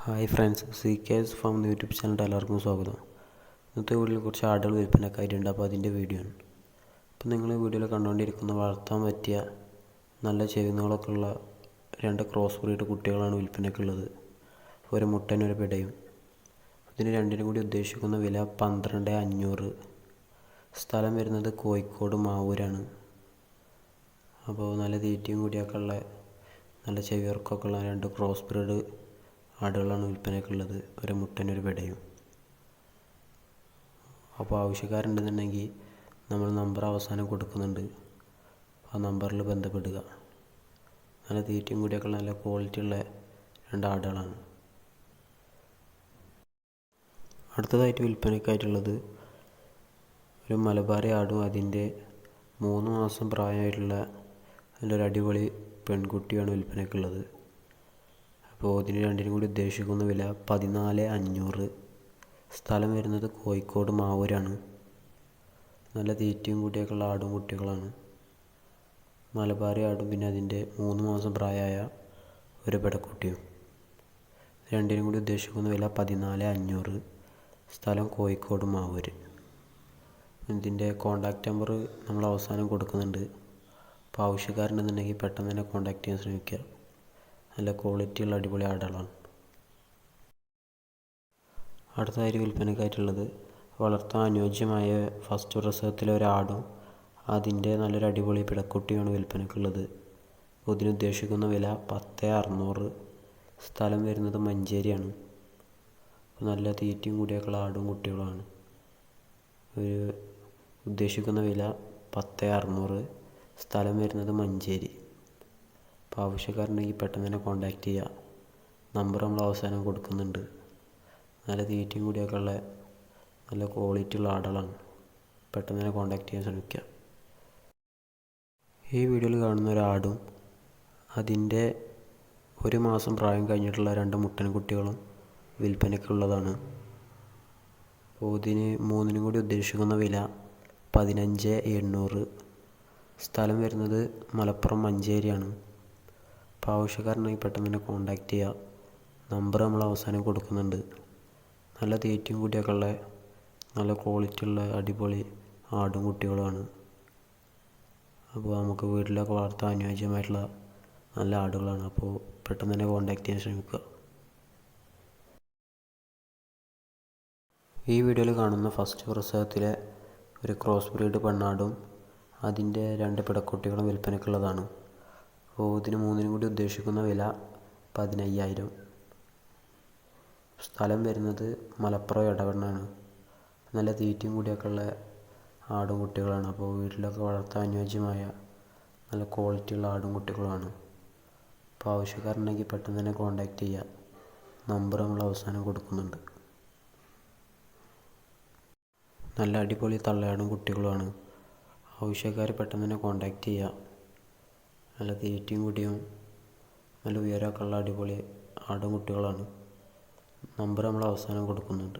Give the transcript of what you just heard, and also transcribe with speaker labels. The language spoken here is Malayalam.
Speaker 1: Hi friends, C K's farm YouTube ചാനലിൻ്റെ എല്ലാവർക്കും സ്വാഗതം. ഇന്നത്തെ വീഡിയോയിൽ കുറച്ച് ആടുകൾ വിൽപ്പനക്കായിട്ടുണ്ട്. അപ്പോൾ അതിൻ്റെ വീഡിയോ ആണ്. അപ്പോൾ നിങ്ങൾ വീഡിയോയിൽ കണ്ടുകൊണ്ടിരിക്കുന്ന വളർത്താൻ പറ്റിയ നല്ല ചെവിനുകളൊക്കെ ഉള്ള 2 ക്രോസ് ബ്രീഡ് കുട്ടികളാണ് വിൽപ്പനയ്ക്കുള്ളത്. ഒരു മുട്ടനും ഒരു പിടയും. ഇതിന് രണ്ടിനും കൂടി ഉദ്ദേശിക്കുന്ന വില 12,500. സ്ഥലം വരുന്നത് കോഴിക്കോട് മാവൂരാണ്. അപ്പോൾ നല്ല തീറ്റയും കൂടിയൊക്കെ ഉള്ള നല്ല ചെവിയർക്കൊക്കെ ഉള്ള 2 ക്രോസ് ബ്രീഡ് ആടുകളാണ് വിൽപ്പനയ്ക്കുള്ളത്. ഒരു മുട്ടനും ഒരു പിടയും. അപ്പോൾ ആവശ്യക്കാരുണ്ടെന്നുണ്ടെങ്കിൽ നമ്മൾ നമ്പർ അവസാനം കൊടുക്കുന്നുണ്ട്. ആ നമ്പറിൽ ബന്ധപ്പെടുക. നല്ല തീറ്റയും കൂടിയൊക്കെ ഉള്ള നല്ല ക്വാളിറ്റി ഉള്ള 2 ആടുകളാണ്. അടുത്തതായിട്ട് വിൽപ്പനയ്ക്കായിട്ടുള്ളത് ഒരു മലബാറി ആടും അതിൻ്റെ 3 മാസം പ്രായമായിട്ടുള്ള നല്ലൊരു അടിപൊളി പെൺകുട്ടിയാണ് വിൽപ്പനയ്ക്കുള്ളത്. അപ്പോൾ ഇതിന് രണ്ടിനും കൂടി ഉദ്ദേശിക്കുന്ന വില 14,500. സ്ഥലം വരുന്നത് കോഴിക്കോട് മാവൂരാണ്. നല്ല തീറ്റയും കൂടിയൊക്കെ ഉള്ള ആടും കുട്ടികളാണ്. മലബാറി ആടും പിന്നെ അതിൻ്റെ 3 മാസം പ്രായമായ ഒരു പെടക്കുട്ടിയും. രണ്ടിനും കൂടി ഉദ്ദേശിക്കുന്ന വില 14,500. സ്ഥലം കോഴിക്കോട് മാവൂര്. ഇതിൻ്റെ കോൺടാക്റ്റ് നമ്പർ നമ്മൾ അവസാനം കൊടുക്കുന്നുണ്ട്. അപ്പോൾ ആവശ്യക്കാരുണ്ടെന്നുണ്ടെങ്കിൽ പെട്ടെന്ന് തന്നെ കോൺടാക്റ്റ് ചെയ്യാൻ ശ്രമിക്കുക. നല്ല ക്വാളിറ്റിയുള്ള അടിപൊളി ആടുകളാണ്. അടുത്തതായിട്ട് വിൽപ്പനയ്ക്കായിട്ടുള്ളത് വളർത്താൻ അനുയോജ്യമായ ഫസ്റ്റ് പ്രസവത്തിലെ ഒരാടും അതിൻ്റെ നല്ലൊരു അടിപൊളി പിടക്കുട്ടിയാണ് വിൽപ്പനയ്ക്കുള്ളത്. അപ്പോൾ ഇതിനുദ്ദേശിക്കുന്ന വില 10,600. സ്ഥലം വരുന്നത് മഞ്ചേരിയാണ്. അപ്പോൾ നല്ല തീറ്റയും കൂടിയൊക്കെയുള്ള ആടും കുട്ടികളുമാണ്. ഒരു ഉദ്ദേശിക്കുന്ന വില 10,600. സ്ഥലം വരുന്നത് മഞ്ചേരി. അപ്പോൾ ആവശ്യക്കാരുണ്ടെങ്കിൽ പെട്ടെന്ന് തന്നെ കോൺടാക്റ്റ് ചെയ്യുക. നമ്പർ നമ്മൾ അവസാനം കൊടുക്കുന്നുണ്ട്. നല്ല തീറ്റയും കൂടിയൊക്കെ ഉള്ള നല്ല ക്വാളിറ്റി ഉള്ള ആടുകളാണ്. പെട്ടെന്ന് തന്നെ കോൺടാക്റ്റ് ചെയ്യാൻ ശ്രമിക്കുക. ഈ വീഡിയോയിൽ കാണുന്ന ഒരാടും അതിൻ്റെ 1 മാസം പ്രായം കഴിഞ്ഞിട്ടുള്ള 2 മുട്ടൻ കുട്ടികളും വിൽപ്പനയ്ക്കുള്ളതാണ്. അപ്പോൾ ഇതിന് 3നും കൂടി ഉദ്ദേശിക്കുന്ന വില 15,800. സ്ഥലം വരുന്നത് മലപ്പുറം മഞ്ചേരിയാണ്. അപ്പോൾ ആവശ്യക്കാരുണ്ടെങ്കിൽ പെട്ടെന്ന് തന്നെ കോൺടാക്റ്റ് ചെയ്യുക. നമ്പർ നമ്മൾ അവസാനം കൊടുക്കുന്നുണ്ട്. നല്ല തീറ്റയും കൂടിയൊക്കെ ഉള്ള നല്ല ക്വാളിറ്റി ഉള്ള അടിപൊളി ആടും കുട്ടികളുമാണ്. അപ്പോൾ നമുക്ക് വീട്ടിലൊക്കെ വളർത്താൻ അനുയോജ്യമായിട്ടുള്ള നല്ല ആടുകളാണ്. അപ്പോൾ പെട്ടെന്ന് തന്നെ കോൺടാക്റ്റ് ചെയ്യാൻ ശ്രമിക്കുക. ഈ വീഡിയോയിൽ കാണുന്ന ഫസ്റ്റ് പ്രസവത്തിലെ ഒരു ക്രോസ് ബ്രീഡ് പെണ്ണാടും അതിൻ്റെ 2 പിടക്കുട്ടികളും വിൽപ്പനയ്ക്കുള്ളതാണ്. അപ്പോൾ ഇതിന് 3നും കൂടി ഉദ്ദേശിക്കുന്ന വില 15,000. സ്ഥലം വരുന്നത് മലപ്പുറം എടവണ്ണാണ്. നല്ല തീറ്റയും കൂടിയൊക്കെ ഉള്ള ആടും കുട്ടികളാണ്. അപ്പോൾ വീട്ടിലൊക്കെ വളർത്താൻ അനുയോജ്യമായ നല്ല ക്വാളിറ്റിയുള്ള ആടും കുട്ടികളുമാണ്. അപ്പോൾ ആവശ്യക്കാരുണ്ടെങ്കിൽ പെട്ടെന്ന് തന്നെ കോൺടാക്റ്റ് ചെയ്യുക. നമ്പർ നമ്മൾ അവസാനം കൊടുക്കുന്നുണ്ട്. നല്ല അടിപൊളി തള്ളയാടും കുട്ടികളുമാണ്. ആവശ്യക്കാർ പെട്ടെന്ന് തന്നെ കോൺടാക്റ്റ് ചെയ്യുക. നല്ല തീറ്റയും കൂടിയും നല്ല ഉയരമൊക്കെ ഉള്ള അടിപൊളി ആടും കുട്ടികളാണ്. നമ്പർ നമ്മൾ അവസാനം കൊടുക്കുന്നുണ്ട്.